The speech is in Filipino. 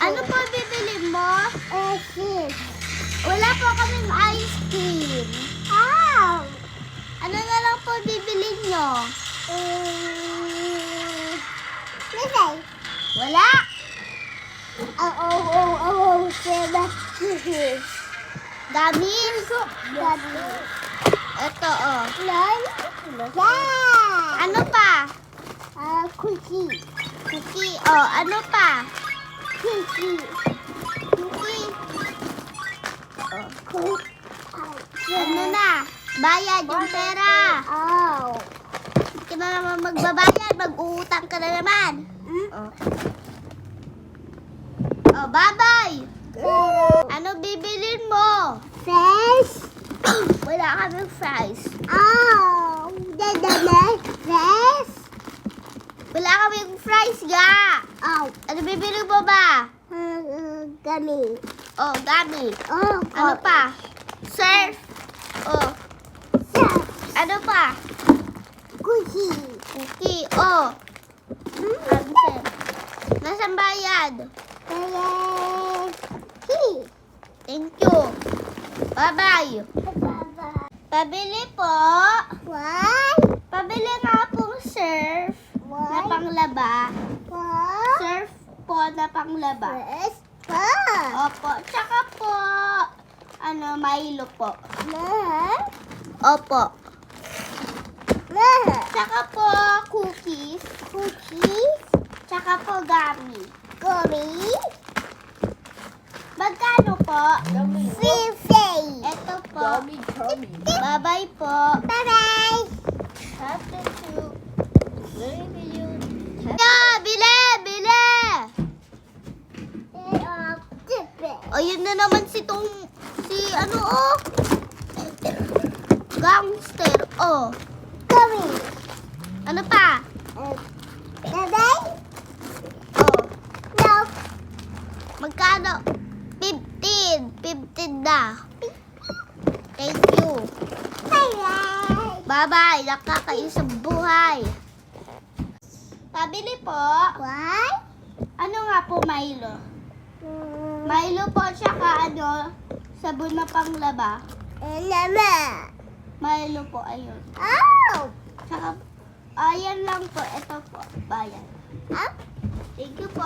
Ano po bibili mo? Cheese. Wala po kaming ice cream. Ow! Ano na lang po bibili nyo? Lisay. Wala. Diba? Dami. Gabi. Ito, oh. Lol. Yeah! Ano pa? Cookie. Cookie. Oh, ano pa? Cookie. Cookie. Cookie. Ano na? Bayad yung pera. Oh. Hindi ka na naman magbabayad. Mag-uutang ka na naman. Oh. Oh, bye-bye. Ano bibilin mo? Fresh. Wala kaming fries. Oh. Fresh. Wala kaming fries ga. Oh. Ano bibili mo ba? Gummy. Oh, dami. Oh. Ano pa? Surf. Oh, ano pa? Cookie. Cookie. Oh. Answer. Nasaan bayad? Thank you. Bye-bye. Pabili po. One. Pabili nga pong surf na panglaba. Surf po na panglaba. Fresh. Opo. Tsaka po, ano, Milo po. Ma. Opo. Ma. Tsaka po, cookies. Cookies. Tsaka po, gummy. Gummy. Magkano po? Fifi. Ito po. Bye-bye po. Bye-bye. After two. Yeah, bili! Bili! O, yun na naman si ano, oh. Gangster, oh. Gummy. Ano pa? Bye-bye. Oh, No. magkano? 15. 15 na. Thank you. Bye-bye. Bye-bye. Nakakaisang buhay. Pabili po. Why? Ano nga po, Milo? Milo po, tsaka ano, sabon na panglaba. Lama. Milo po, ayun. Oh. Tsaka, ayan lang po. Ito po, bayan. Ah. Thank you po.